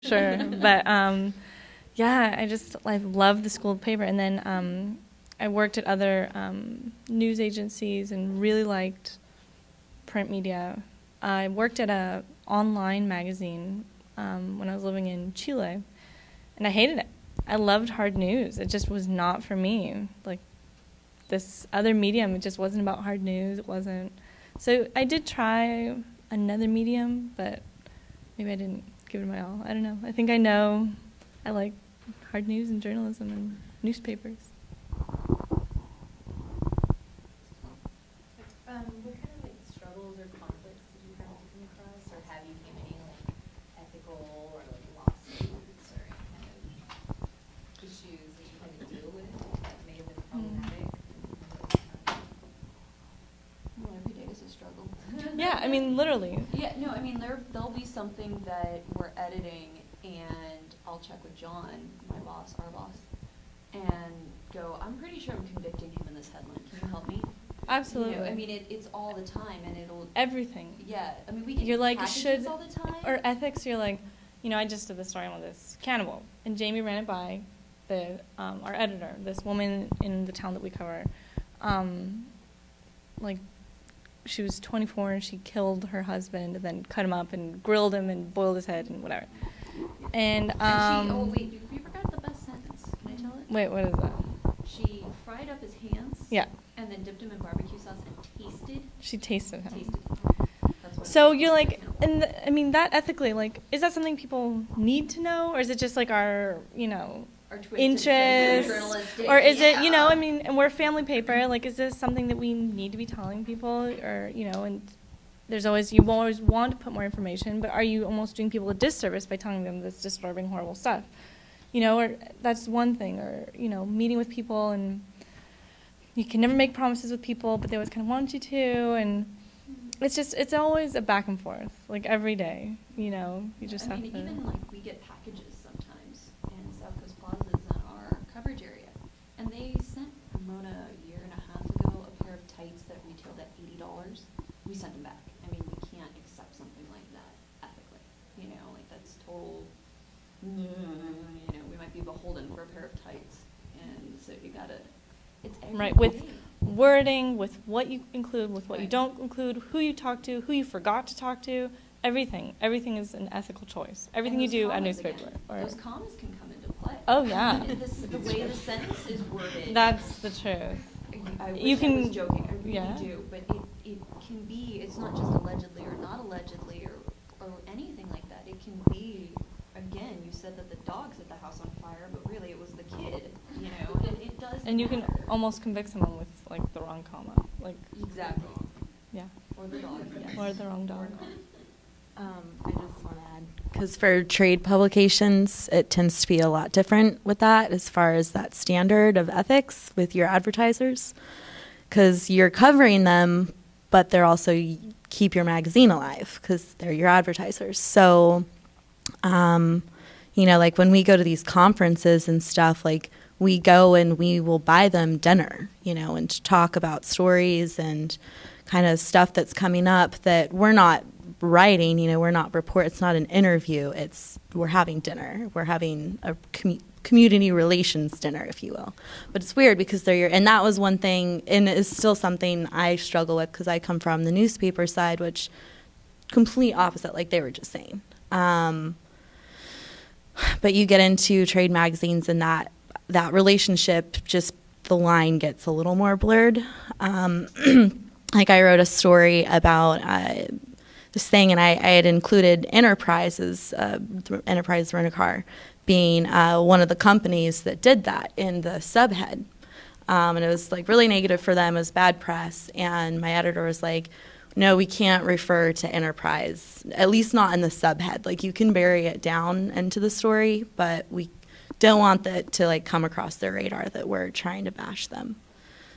Sure, but yeah, I loved the school paper, and then I worked at other news agencies and really liked print media. I worked at a online magazine when I was living in Chile, and I hated it. I loved hard news. It just was not for me. Like this other medium, it just wasn't about hard news. It wasn't. So I did try another medium, but maybe I didn't give it my all. I don't know. I think I know I like hard news and journalism and newspapers. What kind of struggles or conflicts did you kind of come across, or have you came any ethical or lawsuits or any kind of issues that you had to deal with that may have been problematic? Well, every day is a struggle. Yeah, I mean, literally. Yeah, no, I mean, there'll be something that we're editing, and I'll check with John, my boss, our boss, and go, I'm pretty sure I'm convicting him in this headline. Can you help me? Absolutely. You know, I mean, it's all the time, and it'll... Everything. Yeah, I mean, we get you're like, packages all the time. Or ethics, you're like, I just did the story on this cannibal, and Jamie ran it by our editor, this woman in the town that we cover. Like, she was 24 and she killed her husband and then cut him up and grilled him and boiled his head and whatever. And oh wait, you forgot the best sentence. Can I tell it? Wait, what is that? She fried up his hands. Yeah. And then dipped him in barbecue sauce and tasted. She tasted him. That's what so you're like, and I mean that ethically, like, is that something people need to know, or is it just like our interest, or is it, I mean, and we're a family paper, like, is this something that we need to be telling people, or, and there's always, you always want to put more information, but are you almost doing people a disservice by telling them this disturbing, horrible stuff, or that's one thing, or, meeting with people, and you can never make promises with people, but they always kind of want you to, and it's always a back and forth, like, every day, you just have to. Even, like, we get packages sometimes, and South Coast Plaza is on our coverage area. And they sent Mona a year and a half ago a pair of tights that retailed at $80. We sent them back. I mean, we can't accept something like that ethically. Like that's total, we might be beholden for a pair of tights. And so you gotta, it's every right, with day. Wording, with what you include, with what you don't include, who you talk to, who you forgot to talk to. Everything is an ethical choice. Everything you do at newspaper. Those commas can come into play. Oh yeah. The way the sentence is worded. That's the truth. I wish you can. I was joking. I really do, but it can be. It's not just allegedly or not allegedly or anything like that. It can be. Again, you said that the dog set the house on fire, but really it was the kid. And it does. And you matter. can almost convict someone with like the wrong comma, like. Exactly. Yeah. Or the dog. Yes. Or the wrong dog. I just want to add, because for trade publications, it tends to be a lot different with that as far as that standard of ethics with your advertisers, because you're covering them, but they're also keep your magazine alive because they're your advertisers. So, like when we go to these conferences and stuff, like we go and we will buy them dinner, and talk about stories and kind of stuff that's coming up that we're not writing, we're not it's not an interview, we're having dinner, we're having a community relations dinner, if you will. But it's weird because and that was one thing, and it's still something I struggle with because I come from the newspaper side, which complete opposite, like they were just saying. But you get into trade magazines and that relationship, just the line gets a little more blurred. Like I wrote a story about this thing, and I had included Enterprises, Enterprise Rent-A-Car, being one of the companies that did that in the subhead. And it was like really negative for them. It was bad press. And my editor was like, no, we can't refer to Enterprise, at least not in the subhead. Like you can bury it down into the story, but we don't want that to like come across their radar that we're trying to bash them.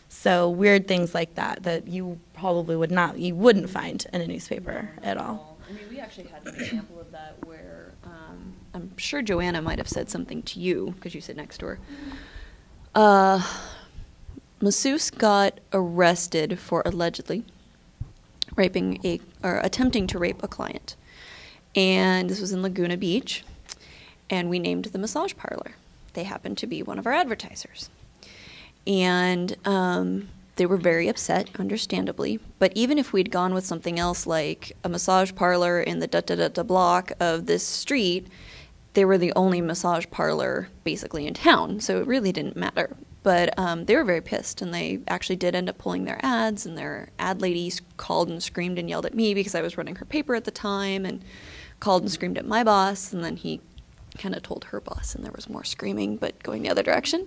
So weird things like that you probably wouldn't find in a newspaper at all. I mean, we actually had an example of that where I'm sure Joanna might have said something to you because you sit next to her. Masseuse got arrested for allegedly attempting to rape a client, and this was in Laguna Beach. and we named the massage parlor. They happened to be one of our advertisers. And they were very upset, understandably. But even if we'd gone with something else, like a massage parlor in the da-da-da-da block of this street, they were the only massage parlor basically in town, so it really didn't matter. But they were very pissed, and they actually did end up pulling their ads, and their ad lady called and screamed and yelled at me because I was running her paper at the time, and called and screamed at my boss, and then he kind of told her boss, and there was more screaming, but going the other direction.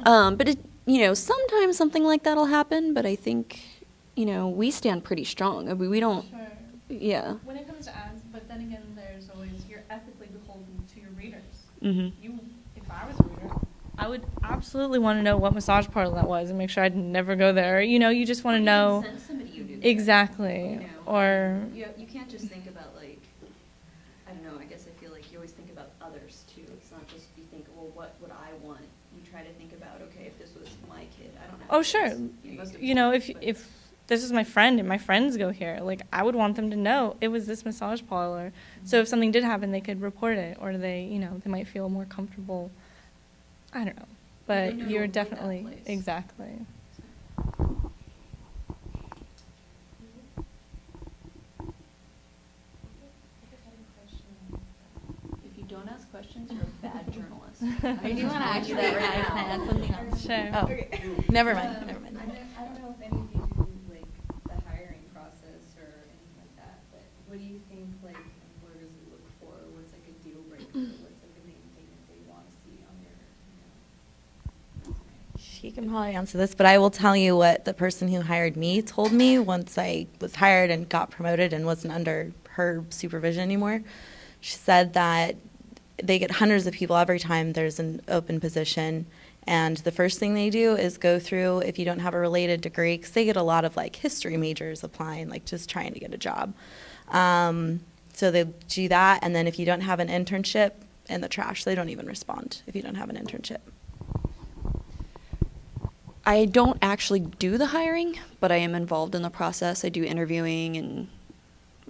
But it, you know, sometimes something like that'll happen, but I think, you know, we stand pretty strong. I mean, we don't, Sure. yeah. When it comes to ads, but then again, there's always, you're ethically beholden to your readers. Mm-hmm. If I was a reader, I would absolutely want to know what massage parlor that was and make sure I'd never go there. You know, you just want to know. Send somebody you knew. Exactly. You know, Or you can't just think about, like, I don't know, I guess I feel like you always think about others too. It's not just you think, well, what would I want? You try to think about, okay, if this was my kid, I don't know. oh sure, you know, if this is my friend and my friends go here, like I would want them to know it was this massage parlor. Mm-hmm. So if something did happen, they could report it, or they, you know, they might feel more comfortable. I don't know, but you're definitely exactly. If you don't ask questions, you're a bad journalist. I do want to ask you that right now. Can I add something else? Sure. Oh, Okay. never mind. Never mind. I don't know if any of you do like the hiring process or anything like that, but what do you think like employers look for? What's like a deal breaker? What's like the main thing that they want to see on their, you know, resume? She can probably answer this, but I will tell you what the person who hired me told me once I was hired and got promoted and wasn't under her supervision anymore. She said that they get hundreds of people every time there's an open position, and the first thing they do is go through, if you don't have a related degree, because they get a lot of like history majors applying, like just trying to get a job. So they do that, and then if you don't have an internship, in the trash, they don't even respond if you don't have an internship. I don't actually do the hiring, but I am involved in the process. I do interviewing and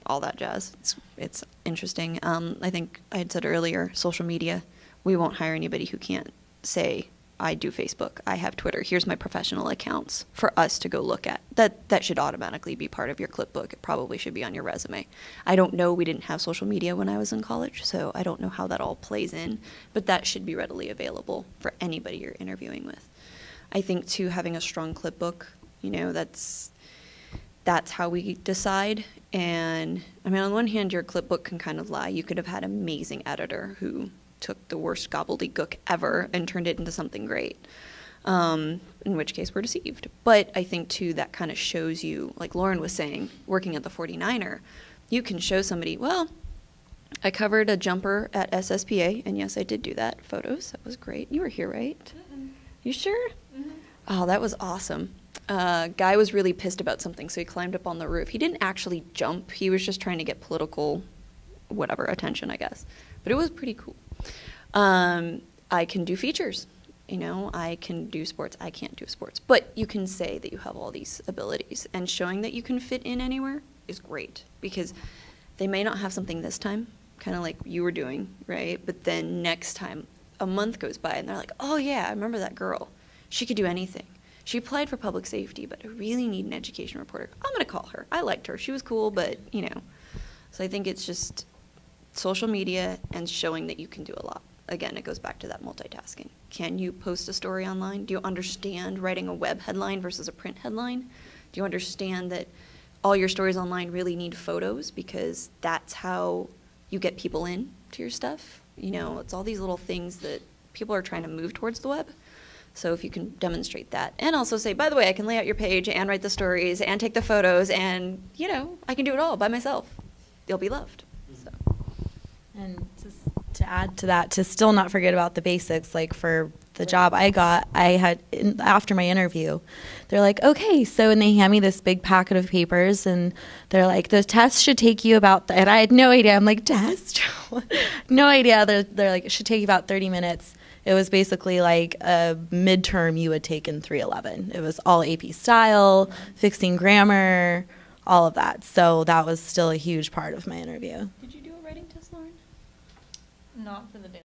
all that jazz. It's interesting. I think I had said earlier, social media, we won't hire anybody who can't say, I do Facebook, I have Twitter, here's my professional accounts for us to go look at. That should automatically be part of your clipbook. It probably should be on your resume. I don't know, we didn't have social media when I was in college, so I don't know how that all plays in, but that should be readily available for anybody you're interviewing with. I think, too, having a strong clipbook, you know, that's how we decide. And, I mean, on one hand, your clipbook can kind of lie. You could have had an amazing editor who took the worst gobbledygook ever and turned it into something great, in which case we're deceived. But I think, too, that kind of shows you, like Lauren was saying, working at the 49er, you can show somebody, well, I covered a jumper at SSPA, and yes, I did do that. Photos, that was great. You were here, right? Mm-mm. You sure? Mm-hmm. Oh, that was awesome. Guy was really pissed about something, so he climbed up on the roof. He didn't actually jump. He was just trying to get political, whatever, attention, I guess. But it was pretty cool. I can do features. You know, I can do sports. I can't do sports. But you can say that you have all these abilities. And showing that you can fit in anywhere is great. Because they may not have something this time, kind of like you were doing, right? But then next time, a month goes by, and they're like, oh, yeah, I remember that girl. She could do anything. She applied for public safety, but I really need an education reporter. I'm going to call her. I liked her. She was cool, but, you know. So I think it's just social media and showing that you can do a lot. Again, it goes back to that multitasking. Can you post a story online? Do you understand writing a web headline versus a print headline? Do you understand that all your stories online really need photos because that's how you get people in to your stuff? You know, it's all these little things that people are trying to move towards the web. So if you can demonstrate that and also say, by the way, I can lay out your page and write the stories and take the photos and, you know, I can do it all by myself. You'll be loved. So. And just to add to that, to still not forget about the basics, like for the job I got, after my interview, they're like, okay, so, and they hand me this big packet of papers, and they're like, the test should take you about, and I had no idea. I'm like, test? No idea. They're like, it should take you about 30 minutes. It was basically like a midterm you would take in 311. It was all AP style, fixing grammar, all of that. So that was still a huge part of my interview. Did you do a writing test, Lauren? Not for the day.